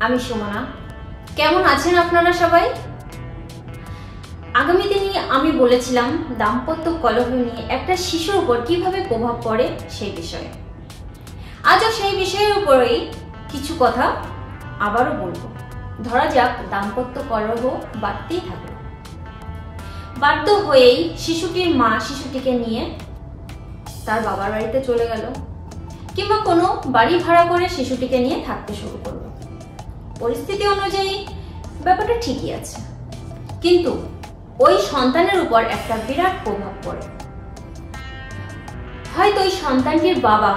আমি সুমনা। কেমন আছেন আপনারা সবাই? আগামী দিনে আমি বলেছিলাম দাম্পত্য কলহ নিয়ে একটা শিশুর উপর কিভাবে প্রভাব পড়ে সেই বিষয়ে। আজও সেই বিষয়ের উপরেই কিছু কথা আবারও বলবো। ধরা যাক দাম্পত্য কলহ বাড়তেই থাকলো, বাধ্য হয়েই শিশুটির মা শিশুটিকে নিয়ে তার বাবার বাড়িতে চলে গেল, কিংবা কোনো বাড়ি ভাড়া করে শিশুটিকে নিয়ে থাকতে শুরু করলো। পরিস্থিতি অনুযায়ী ব্যাপারটা ঠিকই আছে, কিন্তু ওই সন্তানের উপর একটা বিরাট প্রভাব পড়ে। হয়তো ওই সন্তানটির বাবা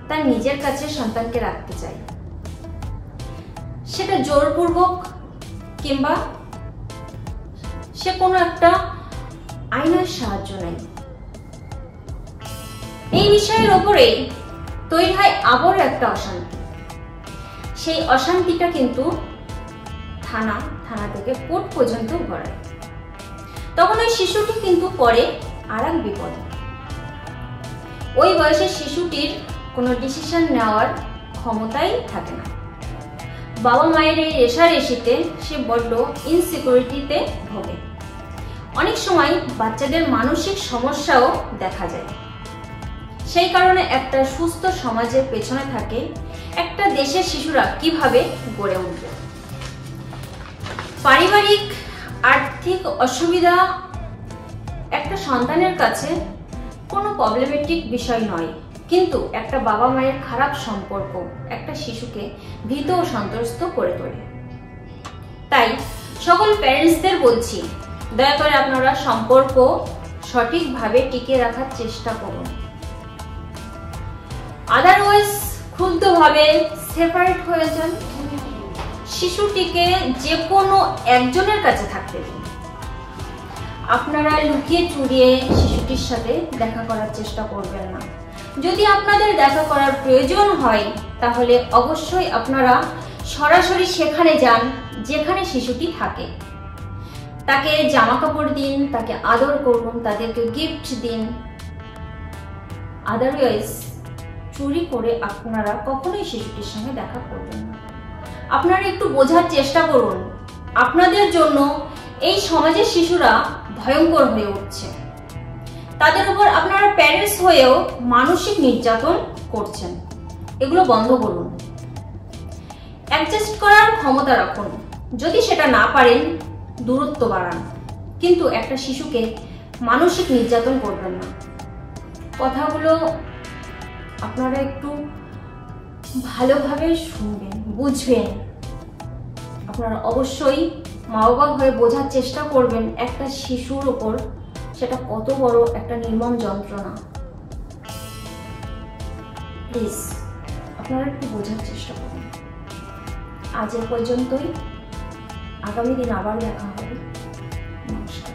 তার নিজের কাছে সন্তানকে রাখতে চায়, সেটা জোরপূর্বক কিংবা সে কোনো একটা আইনের সাহায্য নেয়। এই বিষয়ের ওপরেই তৈরি হয় আবারও একটা অশান্তি। সেই অশান্তিটা কিন্তু থানা থেকে কোর্ট পর্যন্ত গড়ায়। তখন ওই শিশুটি কিন্তু পড়ে আর এক বিপদে। ওই বয়সের শিশুটির কোনো ডিসিশন নেওয়ার ক্ষমতাই থাকে না। বাবা মায়ের এই রেষারেষিতে সে বড্ড ইনসিকিউরিটিতে ভোগে। অনেক সময় বাচ্চাদের মানসিক সমস্যাও দেখা যায়। সেই কারণে একটা সুস্থ সমাজের পেছনে থাকে একটা দেশের শিশুরা কিভাবে গড়ে উঠবে। পারিবারিক আর্থিক অসুবিধা একটা সন্তানের কাছে কোনো প্রবলেমেটিক বিষয় নয়, কিন্তু একটা বাবা মায়ের খারাপ সম্পর্ক একটা শিশুকে ভীত ও সন্ত্রস্ত করে তোলে। তাই সকল প্যারেন্টসদের বলছি, দয়া করে আপনারা সম্পর্ক সঠিকভাবে টিকিয়ে রাখার চেষ্টা করুন। আদারওয়াইজ ক্ষুব্ধভাবে সেপারেট হয়ে যান। শিশুটিকে যে কোনো একজনের কাছে থাকতে দিন। আপনারা লুকিয়ে চুরিয়ে শিশুটির সাথে দেখা করার চেষ্টা করবেন না। যদি আপনাদের দেখা করার প্রয়োজন হয় তাহলে অবশ্যই আপনারা সরাসরি সেখানে যান যেখানে শিশুটি থাকে। তাকে জামা কাপড় দিন, তাকে আদর করুন, তাদেরকে গিফট দিন। আদারওয়াইজ চুরি করে আপনারা কখনোই শিশুটির সঙ্গে দেখা করবেন না। আপনারা একটু বোঝার চেষ্টা করুন, আপনাদের জন্য এই সমাজের শিশুরা ভয়ঙ্কর হয়ে উঠছে। তাদের উপর আপনারা প্যারেন্টস হয়েও মানসিক নির্যাতন করছেন। এগুলো বন্ধ করুন। অ্যাডজাস্ট করার ক্ষমতা রাখুন। যদি সেটা না পারেন দূরত্ব বাড়ান, কিন্তু একটা শিশুকে মানসিক নির্যাতন করবেন না। কথাগুলো আপনারা একটু ভালোভাবে শুনবেন, বুঝবেন। আপনারা অবশ্যই মা বাবা হয়ে বোঝার চেষ্টা করবেন একটা শিশুর উপর সেটা কত বড় একটা নির্মম যন্ত্রণা। প্লিজ আপনারা একটু বোঝার চেষ্টা করুন। আজ এ পর্যন্তই। আগামী দিন আবার দেখা হবে। নমস্কার।